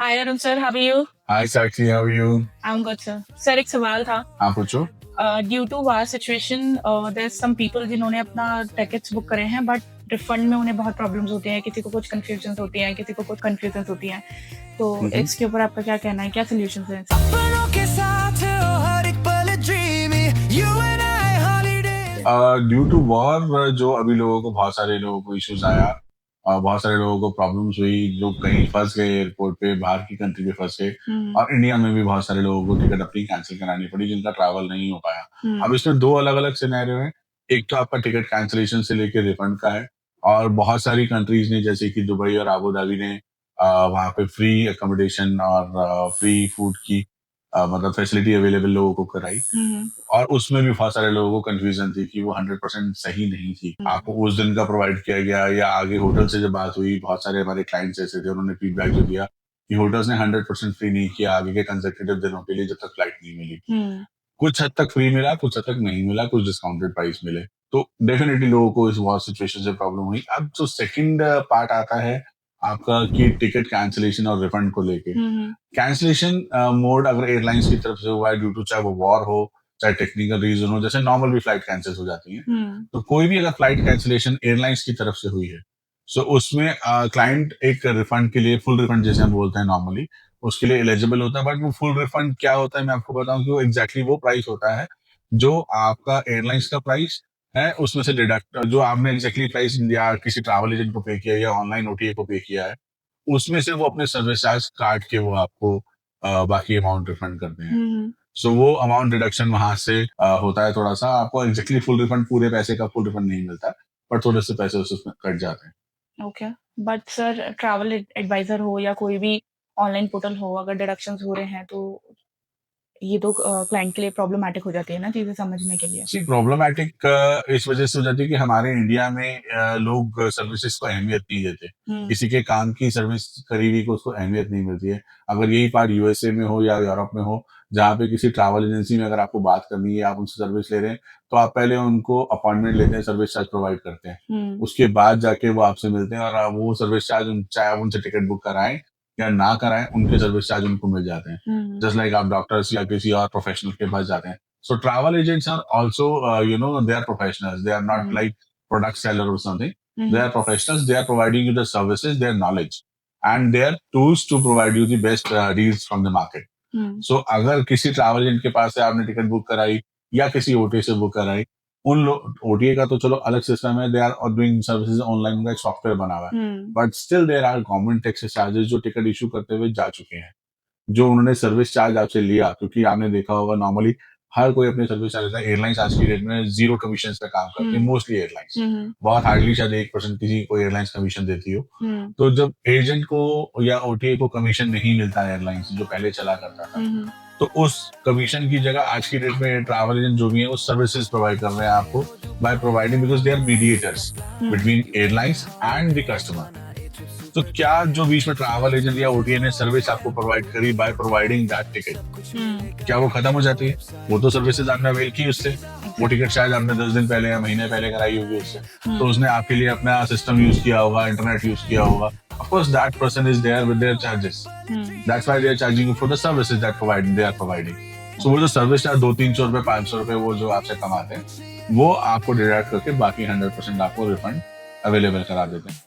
Hi Arun sir, how are you? Hi Sakshi, how are you? I am good sir. Sir एक सवाल था। आप पूछो। Due to war situation there some people जिन्होंने अपना टिकट्स बुक करे हैं बट रिफंड में उन्हें बहुत प्रॉब्लम्स होती हैं, किसी को कुछ कंफ्यूजन होती हैं, किसी को कुछ कंफ्यूजन होती हैं, तो इसके ऊपर आपका क्या कहना है, क्या सोल्यूशन है? ड्यू टू वॉर जो अभी लोगों को बहुत सारे लोगों को इश्यूज आया और बहुत सारे लोगों को प्रॉब्लम्स हुई, जो कहीं फंस गए एयरपोर्ट पे, बाहर की कंट्री पे फंस गए और इंडिया में भी बहुत सारे लोगों को टिकट अपनी कैंसिल करानी पड़ी जिनका ट्रैवल नहीं हो पाया। अब इसमें दो अलग अलग सिनेरियो हैं। एक तो आपका टिकट कैंसिलेशन से लेकर रिफंड का है, और बहुत सारी कंट्रीज ने जैसे कि दुबई और आबू धाबी ने वहाँ पे फ्री अकोमोडेशन और फ्री फूड की मतलब फैसिलिटी अवेलेबल लोगों को कराई। और उसमें भी बहुत सारे लोगों को कंफ्यूजन थी कि वो 100% सही नहीं थी। आपको उस दिन का प्रोवाइड किया गया या आगे होटल से जब बात हुई, बहुत सारे हमारे क्लाइंट्स ऐसे थे, उन्होंने फीडबैक जो दिया कि होटल्स ने 100% फ्री नहीं किया आगे के कंसेक्यूटिव दिनों के लिए जब तक फ्लाइट नहीं मिली। कुछ हद तक फ्री मिला, कुछ हद तक नहीं मिला, कुछ डिस्काउंटेड प्राइस मिले। तो डेफिनेटली लोगों को इस वॉर सिचुएशन से प्रॉब्लम हुई। अब जो सेकंड पार्ट आता है आपका कि टिकट कैंसिलेशन और रिफंड को लेके। कैंसिलेशन मोड अगर एयरलाइंस की तरफ से हुआ है ड्यू टू चाहे वो वॉर हो, चाहे टेक्निकल रीजन हो, जैसे नॉर्मल भी फ्लाइट कैंसिल हो जाती है, तो कोई भी अगर फ्लाइट कैंसिलेशन एयरलाइंस की तरफ से हुई है, सो उसमें क्लाइंट एक रिफंड के लिए, फुल रिफंड जैसे हम बोलते हैं नॉर्मली, उसके लिए एलिजिबल होता है। बट वो फुल रिफंड क्या होता है मैं आपको बताऊं कि वो एग्जैक्टली वो प्राइस होता है जो आपका एयरलाइंस का प्राइस है, उसमें से डिडक्ट जो आपने एग्जैक्टली प्राइस या किसी ट्रैवल एजेंट को पे किया या ऑनलाइन ओटीए को पे किया है, उसमें से वो अपने सर्विस चार्ज काट के वो आपको बाकी अमाउंट रिफंड करते हैं। सो वो अमाउंट डिडक्शन वहां से होता है। थोड़ा सा आपको एग्जैक्टली फुल रिफंड, पूरे पैसे का फुल रिफंड नहीं मिलता, पर थोड़े से पैसे उसमें कट जाते हैं। Okay, but sir travel advisor हो या कोई भी ऑनलाइन पोर्टल हो, अगर डिडक्शंस हो रहे हैं तो ये तो क्लाइंट के लिए प्रॉब्लमेटिक हो जाती है ना चीजें समझने के लिए। जी, प्रॉब्लमैटिक इस वजह से हो जाती है कि हमारे इंडिया में लोग सर्विसेज को अहमियत नहीं देते। किसी के काम की सर्विस करी हुई को उसको अहमियत नहीं मिलती है। अगर यही पार्ट यूएसए में हो या यूरोप में हो, जहाँ पे किसी ट्रैवल एजेंसी में अगर आपको बात करनी है, आप उनसे सर्विस ले रहे हैं, तो आप पहले उनको अपॉइंटमेंट लेते हैं, सर्विस चार्ज प्रोवाइड करते हैं। उसके बाद जाके वो आपसे मिलते हैं और वो सर्विस चार्ज, चाहे आप उनसे टिकट बुक कराएं या ना कराएं, उनके सर्विस चार्ज उनको मिल जाते हैं। जस्ट लाइक आप डॉक्टर्स या किसी और प्रोफेशनल के पास जाते हैं। So travel agents are also, they are professionals. They are not like product seller or something. They are professionals. They are providing you the services, their knowledge, and their tools to provide you the best deals from the market. So अगर किसी travel agent के पास से आपने ticket book कराई या किसी OTA से book कराई, उन ओटीए का तो चलो अलग सिस्टम है, they are doing services online, उनका एक सॉफ्टवेयर बना हुआ है, but still there are government tax charges जो टिकट इशू करते हुए जा चुके हैं, जो उन्होंने सर्विस चार्ज आपसे लिया। क्योंकि आपने देखा होगा नॉर्मली हर कोई अपने सर्विस चार्ज लेता है। एयरलाइंस आज की डेट में जीरो कमीशन पे काम करती है, मोस्टली एयरलाइंस। बहुत हार्डली शायद 1% किसी को एयरलाइंस कमीशन देती हो। तो जब एजेंट को या ओटीए को कमीशन नहीं मिलता है एयरलाइंस जो पहले चला करता था, तो उस कमीशन की जगह आज की डेट में ट्रैवल एजेंट जो भी है वो सर्विसेज प्रोवाइड कर रहे हैं आपको, by providing, because they are mediators between airlines and the customer. तो क्या जो बीच में ट्रैवल एजेंट या ओटीए ने सर्विस आपको प्रोवाइड करी बाय प्रोवाइडिंग दैट टिकट, क्या वो खत्म हो जाती है? वो तो सर्विसेज आपने अवेल की उससे, वो टिकट शायद आपने 10 दिन पहले या महीने पहले कराई होगी उससे, तो उसने आपके लिए अपना सिस्टम यूज किया होगा, इंटरनेट यूज किया होगा। Of course, that person is there with their charges. That's why they are charging you for the services that they are providing. So वो जो सर्विस चार्ज 200-300 रुपए, 500 रुपए वो जो आपसे कमाते हैं, वो आपको डिडक्ट करके बाकी 100% आपको रिफंड अवेलेबल करा देते हैं।